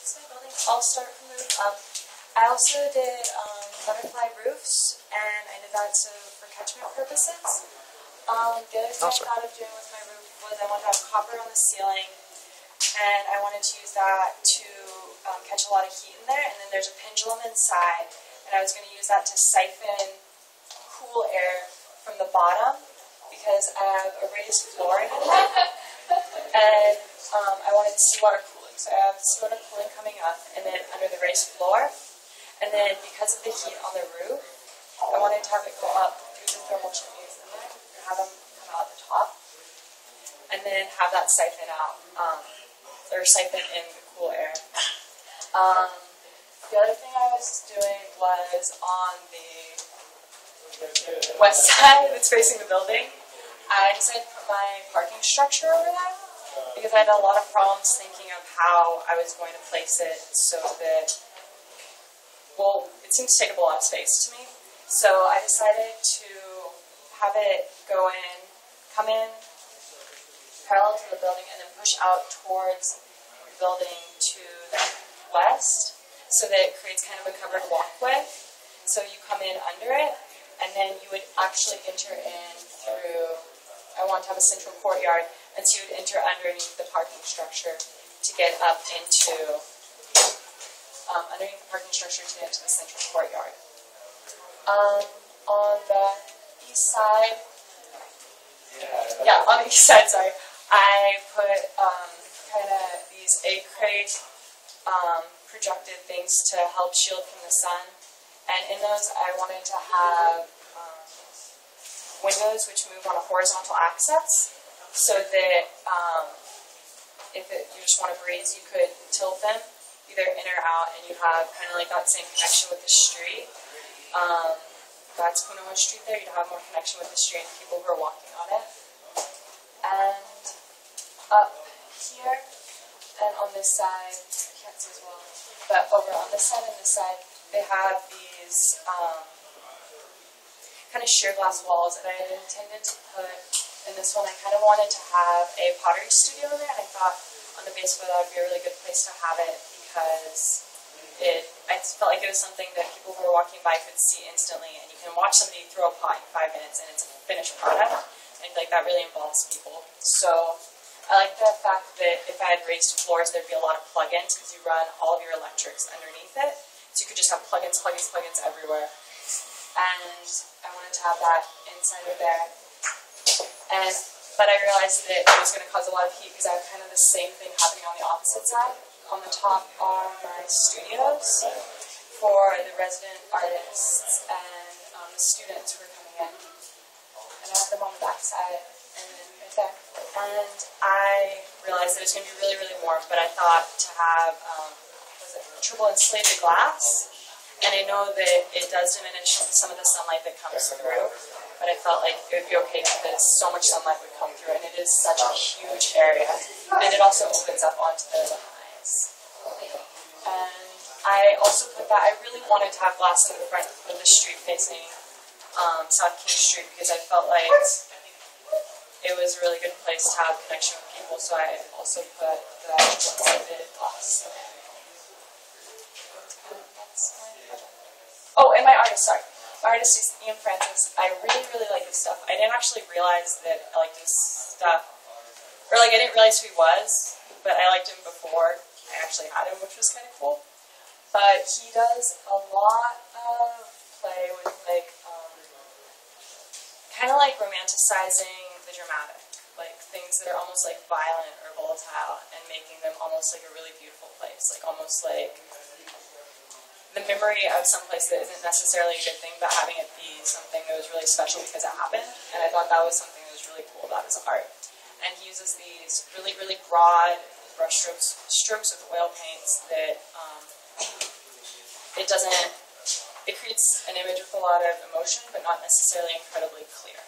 fix my building. I'll start from the roof up. I also did butterfly roofs, and I did that for catchment purposes. The other thing I thought of doing with my roof was I wanted to have copper on the ceiling, and I wanted to use that to catch a lot of heat in there, and then there's a pendulum inside, and I was going to use that to siphon cool air from the bottom, because I have a raised floor in it, and I wanted seawater cooling, so I have seawater cooling coming up, and then under the raised floor, and then because of the heat on the roof, I wanted to have it go up through the thermal chimneys in there, and have them come out the top, and then have that siphon out, or siphon in the cool air. The other thing I was doing was on the west side that's facing the building. I decided to put my parking structure over there because I had a lot of problems thinking of how I was going to place it so that, well, it seemed to take up a lot of space to me. So I decided to have it go in, come in parallel to the building, and then push out towards the building to the west, so that it creates kind of a covered walkway. So you come in under it, and then you would actually enter in through, I want to have a central courtyard, and so you would enter underneath the parking structure to get up into, underneath the parking structure to get to the central courtyard. On the east side, on the east side, sorry, I put kind of these egg crate projected things to help shield from the sun, and in those I wanted to have windows which move on a horizontal axis, so that if you just want to breeze, you could tilt them either in or out, and you have kind of like that same connection with the street. That's Punawa Street there, you'd have more connection with the street and people who are walking on it. And up here, and on this side, I can't see as well, but over on this side and this side, they have these kind of sheer glass walls, and I had intended to put, in this one, I kind of wanted to have a pottery studio in there, and I thought on the base of it that would be a really good place to have it, because I felt like it was something that people who were walking by could see instantly, and you can watch somebody throw a pot in 5 minutes, and it's a finished product, and like that really involves people. So I like the fact that if I had raised floors, there'd be a lot of plugins, because you run all of your electrics underneath it, so you could just have plugins everywhere. And I wanted to have that inside of there. But I realized that it was going to cause a lot of heat, because I have kind of the same thing happening on the opposite side. On the top are my studios for the resident artists and the students who are coming in. And I have them on the back side and then right there. And I realized that it's going to be really, really warm, but I thought to have triple insulated glass. And I know that it does diminish some of the sunlight that comes through, but I felt like it would be okay because so much sunlight would come through, and it is such a huge area. And it also opens up onto the highs. And I also put that, I really wanted to have glass in the front of the street facing South King Street, because I felt like it was a really good place to have connection with people, so I also put the insulated glass. Oh, and my artist, sorry. My artist is Ian Francis. I really, really like his stuff. I didn't actually realize that I liked his stuff. Or, like, I didn't realize who he was, but I liked him before I actually had him, which was kind of cool. But he does a lot of play with, like, kind of like romanticizing the dramatic. Like, things that are almost, like, violent or volatile, and making them almost like a really beautiful place. Like, almost like the memory of some place that isn't necessarily a good thing, but having it be something that was really special because it happened. And I thought that was something that was really cool about his art. And he uses these really, really broad brush strokes with oil paints that it creates an image with a lot of emotion, but not necessarily incredibly clear.